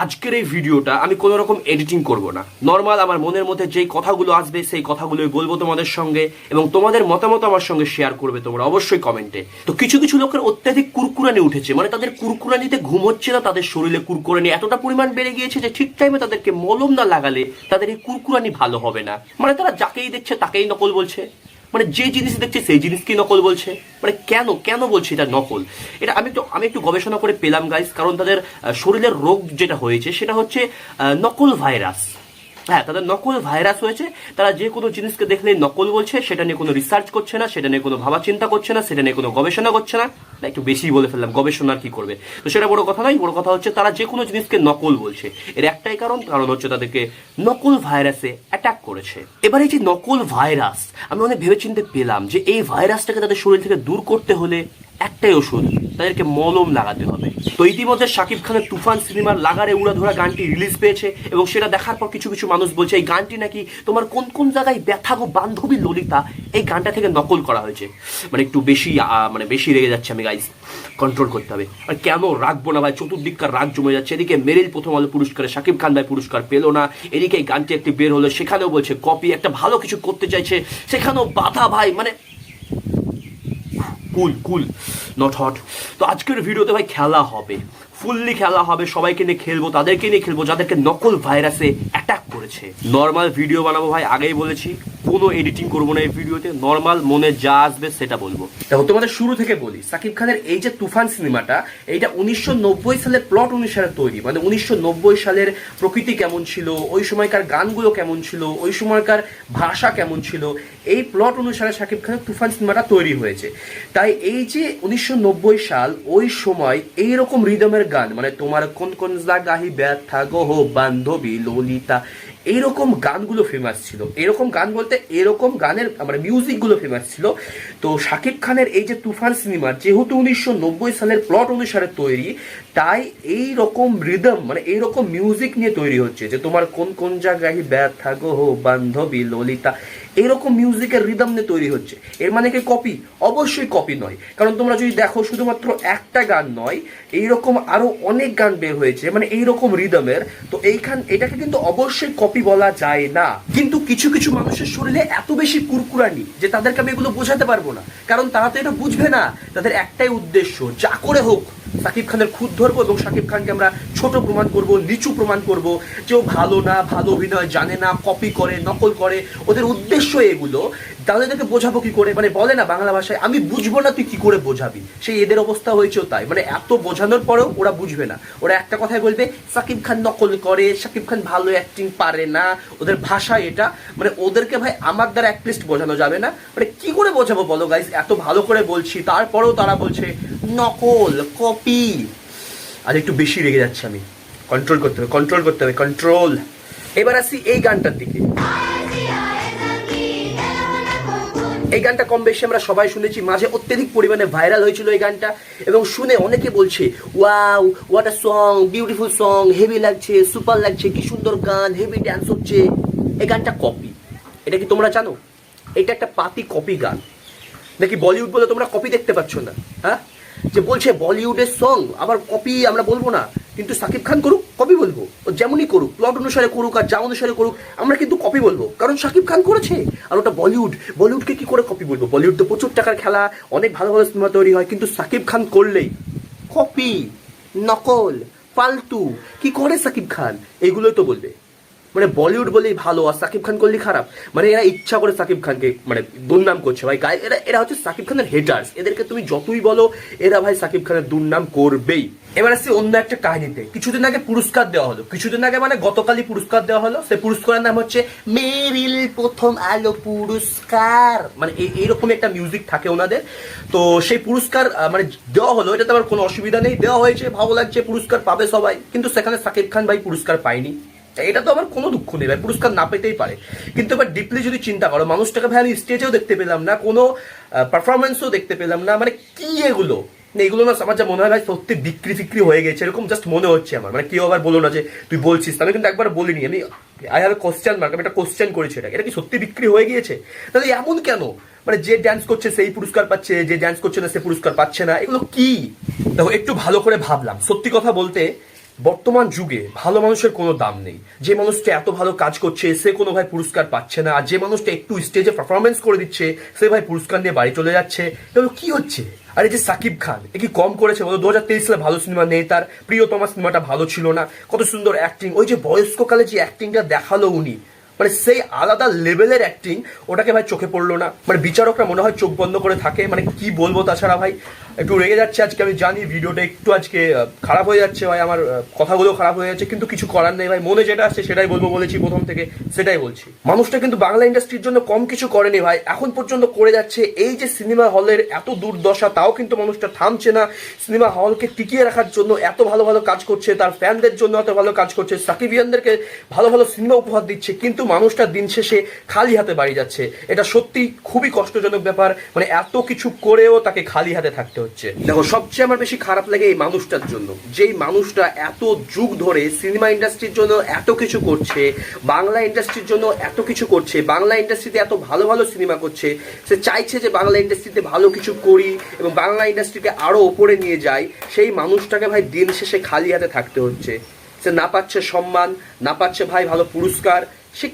আজকের এই ভিডিওটা আমি কোনো রকম এডিটিং করব না, নর্মাল আমার মনের মধ্যে যেই কথাগুলো আসবে সেই কথাগুলোই বলবো তোমাদের সঙ্গে, এবং তোমাদের মতামত আমার সঙ্গে শেয়ার করবে তোমরা অবশ্যই কমেন্টে। তো কিছু কিছু লোকের অত্যাধিক কুরকুরানি উঠেছে, মানে তাদের কুরকুরানিতে ঘুম হচ্ছে না, তাদের শরীরে কুরকুরানি এতটা পরিমাণ বেড়ে গিয়েছে যে ঠিক টাইমে তাদেরকে মলম না লাগালে তাদের এই কুরকুরানি ভালো হবে না। মানে তারা যাকেই দেখছে তাকেই নকল বলছে, মানে যে জিনিস দেখছে সেই জিনিসকেই নকল বলছে। মানে কেন কেন বলছে এটা নকল? এটা আমি একটু গবেষণা করে পেলাম গাইস, কারণ তাদের শরীরের রোগ যেটা হয়েছে সেটা হচ্ছে নকল ভাইরাস। হ্যাঁ, তাদের নকল ভাইরাস হয়েছে। তারা যে কোনো জিনিসকে দেখলেই নকল বলছে, সেটা নিয়ে কোনো রিসার্চ করছে না, সেটা নিয়ে কোনো ভাবা চিন্তা করছে না, সেটা নিয়ে কোনো গবেষণা করছে না। একটু বেশি বলে ফেললাম, গবেষণা আর কি করবে? তো সেটা বড় কথা নয়, বড় কথা হচ্ছে তারা যে কোনো জিনিসকে নকল বলছে। এর একটাই কারণ হচ্ছে তাদেরকে নকল ভাইরাসে অ্যাটাক করেছে। এবার এই যে নকল ভাইরাস, আমি অনেক ভেবেচিন্তে পেলাম যে এই ভাইরাসটাকে তাদের শরীর থেকে দূর করতে হলে একটাই ওষুধ, তাদেরকে মলম লাগাতে হবে। তো ইতিমধ্যে শাকিব খানের তুফান সিনেমার লাগারে উড়াধরা গানটি রিলিজ পেয়েছে, এবং সেটা দেখার পর কিছু কিছু মানুষ বলছে এই গানটি নাকি তোমার কোন কোন জায়গায় ব্যথা গো বান্ধবী ললিতা, এই গানটা থেকে নকল করা হয়েছে। মানে একটু বেশি রেগে যাচ্ছে আমি গাইস, কন্ট্রোল করতে হবে। আর কেন রাখবো না ভাই, চতুর্দিককার রাগ জমে যাচ্ছে। এদিকে মেরিল প্রথম আলো পুরস্কারে শাকিব খান ভাই পুরস্কার পেলো না, এদিকে এই গানটি একটি বের হলো, সেখানেও বলছে কপি, একটা ভালো কিছু করতে চাইছে সেখানেও বাধা ভাই, মানে কুল নট হট। তো আজকের ভিডিওতে ভাই খেলা হবে, ফুললি খেলা হবে, সবাইকে নিয়ে খেলবো, তাদেরকে নিয়ে খেলবো যাদেরকে নকল ভাইরাসে অ্যাটাক করেছে। নর্মাল ভিডিও বানাবো ভাই, আগেই বলেছি, কোনো এডিটিং করবো না এই ভিডিওতে, নর্মাল মনে যা আসবে সেটা বলবো। দেখো তোমাদের শুরু থেকে বলি, শাকিব খানের এই যে তুফান সিনেমাটা, এইটা 1990 সালের প্লট অনুসারে তৈরি। মানে 1990 সালের প্রকৃতি কেমন ছিল, ওই সময়কার গানগুলো কেমন ছিল, ওই সময়কার ভাষা কেমন ছিল, এই প্লট অনুসারে শাকিব খানের তুফান সিনেমাটা তৈরি হয়েছে। তাই এই যে 1990 সাল, ওই সময় এইরকম রিদমের গান, মানে তোমার কোন কোন জায়গায় ব্যথা গো বান্ধবী ললিতা, এইরকম গানগুলো ফেমাস ছিল। এরকম গান বলতে এরকম গানের মানে মিউজিকগুলো ফেমাস ছিল। তো শাকিব খানের এই যে তুফান সিনেমা যেহেতু 1990 সালের প্লট অনুসারে তৈরি, তাই এই রকম রিদম মানে এইরকম মিউজিক নিয়ে তৈরি হচ্ছে, যে তোমার কোন কোন জায়গায় ব্যথা গো বান্ধবী ললিতা, এরকম মিউজিকের রিদম নিয়ে তৈরি হচ্ছে। এর মানে কি কপি? অবশ্যই কপি নয়, কারণ তোমরা যদি দেখো শুধুমাত্র একটা গান নয়, এইরকম আরো অনেক গান বের হয়েছে মানে এইরকম রিদমের। তো এটাকে কিন্তু অবশ্যই কপি বলা যায় না। কিন্তু কিছু কিছু মানুষের শরীরে এত বেশি কুরকুরানি যে তাদেরকে আমি এগুলো বোঝাতে পারবো না, কারণ তারা তো এটা বুঝবে না। তাদের একটাই উদ্দেশ্য, যা করে হোক শাকিব খানের খুদ ধরবো এবং শাকিব খানকে আমরা ছোট প্রমাণ করব, নিচু প্রমাণ করব, যে ও ভালো না, ভালো অভিনয় জানে না, কপি করে, নকল করে। ওদের উদ্দেশ্য এগুলো। তাদেরকে বোঝাবো কি করে? মানে বলে না বাংলা ভাষায়, আমি বুঝবো না তুই কি করে বোঝাবি। সেই এদের অবস্থা হয়েছেও তাই, মানে এত বোঝানোর পরেও ওরা বুঝবে না। ওরা একটা কথাই বলবে, শাকিব খান নকল করে, শাকিব খান ভালো অ্যাক্টিং পারে না। ওদের ভাষা এটা, মানে ওদেরকে ভাই আমার দ্বারা অ্যাটলিস্ট বোঝানো যাবে না। মানে কি করে বোঝাবো বলো গাইস? এত ভালো করে বলছি তারপরেও তারা বলছে নকল, কপি। আর একটু বেশি রেগে যাচ্ছে আমি, কন্ট্রোল করতে হবে কন্ট্রোল। এবার আসি এই গানটার দিকে। এই গানটা কম বেশি আমরা সবাই শুনেছি, মাঝে অত্যধিক পরিমাণে ভাইরাল হয়েছিল এই গানটা, এবং শুনে অনেকে বলছে wow what a song, beautiful song, heavy লাগছে, সুপার লাগছে, কি সুন্দর গান, হেভি ড্যান্স হচ্ছে। এই গানটা কপি। এটা কি তোমরা জানো? এটা একটা পাতি কপি গান। নাকি বলিউড বলে তোমরা কপি দেখতে পাচ্ছ না? হ্যাঁ, যে বলছে বলিউডের সং আবার কপি আমরা বলবো না, কিন্তু শাকিব খান করুক কপি বলবো, ও যেমনই করুক, প্লট অনুসারে করুক আর যা অনুসারে করুক, আমরা কিন্তু কপি বলবো, কারণ শাকিব খান করেছে। আর ওটা বলিউডকে কি করে কপি বলবো? বলিউড তো প্রচুর টাকার খেলা, অনেক ভালো ভালো সিনেমা তৈরি হয়, কিন্তু শাকিব খান করলেই কপি, নকল, ফালতু। কি করে শাকিব খান? এইগুলোই তো বলবে। মানে বলিউড বলেই ভালো আর শাকিব খান করলেই খারাপ। মানে এরা ইচ্ছা করে শাকিব খানকে মানে দুর্নাম করছে ভাই। এরা হচ্ছে শাকিব খানের হেটার্স। এদেরকে তুমি যতই বলো, এরা ভাই শাকিব খানের দুর্নাম করবেই। এবার আসছে অন্য একটা কাহিনীতে। কিছুদিন আগে পুরস্কার দেওয়া হলো, কিছুদিন আগে মানে গতকালই পুরস্কার দেওয়া হলো। সেই পুরস্কারের নাম হচ্ছে মেরিল প্রথম আলো পুরস্কার। মানে এইরকম একটা মিউজিক থাকে ওনাদের। তো সেই পুরস্কার মানে দেওয়া হলো, এটাতে আমার কোনো অসুবিধা নেই, দেওয়া হয়েছে, ভালো লাগছে, পুরস্কার পাবে সবাই। কিন্তু সেখানে শাকিব খান ভাই পুরস্কার পায়নি। এটা তো আমার কোনো দুঃখ নেই ভাই, পুরস্কার না পেতেই পারে। কিন্তু এবার ডিপলি যদি চিন্তা করো, মানুষটাকে ভাই আমি স্টেজেও দেখতে পেলাম না, কোনো পারফরমেন্সও দেখতে পেলাম না। মানে কি এগুলো? এগুলো না আমার যা মনে হয় ভাই সত্যি বিক্রি হয়ে গেছে, এরকম জাস্ট মনে হচ্ছে আমার। মানে কেউ আবার বলো না যে তুই বলছিস, আমি কিন্তু একবার বলিনি। I have a question mark, আমি একটা কোশ্চেন করেছি এটা কি সত্যি বিক্রি হয়ে গিয়েছে? তাহলে এমন কেন? মানে যে ড্যান্স করছে সেই পুরস্কার পাচ্ছে, যে ড্যান্স করছে না সে পুরস্কার পাচ্ছে না, এগুলো কি? দেখো একটু ভালো করে ভাবলাম, সত্যি কথা বলতে বর্তমান যুগে ভালো মানুষের কোনো দাম নেই। যে মানুষটা এত ভালো কাজ করছে সে কোনো ভাই পুরস্কার পাচ্ছে না, আর যে মানুষটা একটু স্টেজে পারফরমেন্স করে দিচ্ছে সে ভাই পুরস্কার নিয়ে বাড়ি চলে যাচ্ছে। এগুলো কি হচ্ছে? আর এই যে সাকিব খান, এ কি কম করেছে বলো? 2023 সালে ভালো সিনেমা নেই, তার প্রিয়তমা সিনেমাটা ভালো ছিল না, কত সুন্দর অ্যাক্টিং, ওই যে বয়স্ককালে যে অ্যাক্টিংটা দেখালো উনি, মানে সেই আলাদা লেভেলের অ্যাক্টিং, ওটাকে ভাই চোখে পড়লো না। মানে বিচারকরা মনে হয় চোখ বন্ধ করে থাকে, মানে কি বলবো। তাছাড়া ভাই একটু রেগে যাচ্ছে আজকে, আমি জানি ভিডিওটা একটু আজকে খারাপ হয়ে যাচ্ছে ভাই, আমার কথাগুলো খারাপ হয়ে যাচ্ছে, কিন্তু কিছু করার নেই ভাই, মনে যেটা আসছে সেটাই বলবো বলেছি প্রথম থেকে, সেটাই বলছি। মানুষটা কিন্তু বাংলা ইন্ডাস্ট্রির জন্য কম কিছু করেনি ভাই, এখন পর্যন্ত করে যাচ্ছে। এই যে সিনেমা হলের এত দুর্দশা, তাও কিন্তু মানুষটা থামছে না। সিনেমা হলকে টিকিয়ে রাখার জন্য এত ভালো ভালো কাজ করছে, তার ফ্যানদের জন্য এত ভালো কাজ করছে, সাকিবিয়ানদেরকে ভালো ভালো সিনেমা উপহার দিচ্ছে, কিন্তু মানুষটা দিন শেষে খালি হাতে বাড়ি যাচ্ছে। এটা সত্যি খুবই কষ্টজনক ব্যাপার, মানে এত কিছু করেও তাকে খালি হাতে থাকতে হচ্ছে। দেখো, সবচেয়ে আমার বেশি খারাপ লাগে এই মানুষটার জন্য, যেই মানুষটা এত যুগ ধরে সিনেমা ইন্ডাস্ট্রির জন্য এত কিছু করছে, বাংলা ইন্ডাস্ট্রির জন্য এত কিছু করছে, বাংলা ইন্ডাস্ট্রিতে এত ভালো ভালো সিনেমা করছে, সে চাইছে যে বাংলা ইন্ডাস্ট্রিতে ভালো কিছু করি এবং বাংলা ইন্ডাস্ট্রিকে আরো ওপরে নিয়ে যাই। সেই মানুষটাকে ভাই দিন শেষে খালি হাতে থাকতে হচ্ছে। সে না পাচ্ছে সম্মান, না পাচ্ছে ভাই ভালো পুরস্কার, সে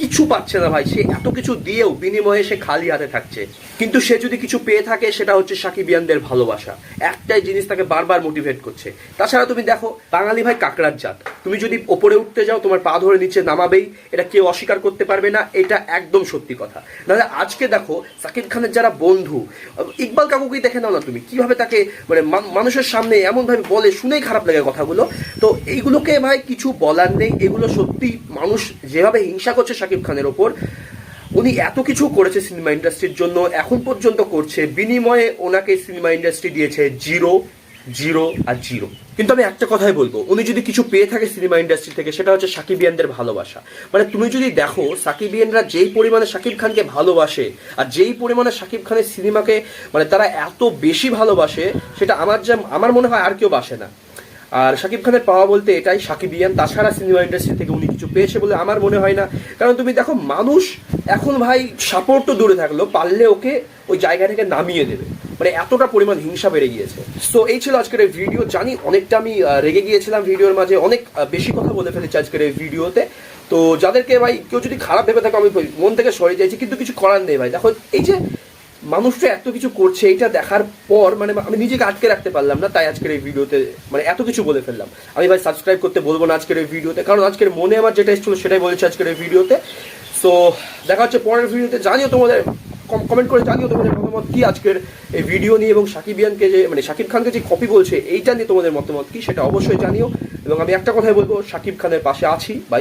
কিছু পাচ্ছে না ভাই। সে এত কিছু দিয়েও বিনিময়ে সে খালি হাতে থাকছে। কিন্তু সে যদি কিছু পেয়ে থাকে সেটা হচ্ছে সাকিবিয়ানদের ভালোবাসা। একটাই জিনিস তাকে বারবার মোটিভেট করছে। তাছাড়া তুমি দেখো, বাঙালি ভাই কাকড়ার জাত, তুমি যদি ওপরে উঠতে যাও তোমার পা ধরে নিচে নামাবেই, এটা কেউ অস্বীকার করতে পারবে না, এটা একদম সত্যি কথা। নাহলে আজকে দেখো সাকিব খানের যারা বন্ধু, ইকবাল কাকুকেই দেখে নাও না তুমি, কিভাবে তাকে মানে মানুষের সামনে এমনভাবে বলে, শুনেই খারাপ লাগে কথাগুলো। তো এইগুলোকে ভাই কিছু বলার নেই, এগুলো সত্যি মানুষ যেভাবে হিংসা করছে সাকিব খানের ওপর, উনি এত কিছু করেছে সিনেমা ইন্ডাস্ট্রির জন্য, এখন পর্যন্ত করছে, বিনিময়ে ওনাকে সিনেমা ইন্ডাস্ট্রি দিয়েছে জিরো, জিরো আর জিরো। কিন্তু আমি একটা কথাই বলবো, উনি যদি কিছু পেয়ে থাকে সিনেমা ইন্ডাস্ট্রি থেকে সেটা হচ্ছে সাকিবিয়ানদের ভালোবাসা। মানে তুমি যদি দেখো সাকিবিয়ানরা যেই পরিমাণে সাকিব খানকে ভালোবাসে আর যেই পরিমাণে সাকিব খানের সিনেমাকে মানে তারা এত বেশি ভালোবাসে, সেটা আমার মনে হয় আর কেউ বাসে না। আর শাকিব খানের পাওয়া বলতে এটাই সাকিবিয়ান, তাছাড়া সিনেমা ইন্ডাস্ট্রি থেকে উনি কিছু পেয়েছে বলে আমার মনে হয় না। কারণ তুমি দেখো, মানুষ এখন ভাই সাপোর্ট তো দূরে থাকলো, পারলে ওকে ওই জায়গা থেকে নামিয়ে দেবে, মানে এতটা পরিমাণ হিংসা বেড়ে গিয়েছে। সো এই ছিল আজকের এই ভিডিও। জানি অনেকটা আমি রেগে গিয়েছিলাম ভিডিওর মাঝে, অনেক বেশি কথা বলে ফেলেছি আজকের এই ভিডিওতে। তো যাদেরকে ভাই কেউ যদি খারাপ ভেবে থাকে আমি মন থেকে সরে যাইছি, কিন্তু কিছু করার নেই ভাই। দেখো, এই যে মানুষটা এত কিছু করছে, এইটা দেখার পর মানে আমি নিজেকে আটকে রাখতে পারলাম না, তাই আজকের এই ভিডিওতে মানে এত কিছু বলে ফেললাম। আমি ভাই সাবস্ক্রাইব করতে বলবো না আজকের এই ভিডিওতে, কারণ আজকের মনে আমার যেটা এসেছিল সেটাই বলেছি আজকের এই ভিডিওতে। সো দেখা হচ্ছে পরের ভিডিওতে। জানিও তোমাদের, কমেন্ট করে জানিও তোমাদের মতামত কি আজকের এই ভিডিও নিয়ে, এবং সাকিবিয়ানকে যে মানে শাকিব খানকে যে কপি বলছে এইটা নিয়ে তোমাদের মতামত কি সেটা অবশ্যই জানিও। এবং আমি একটা কথাই বলবো, শাকিব খানের পাশে আছি ভাই।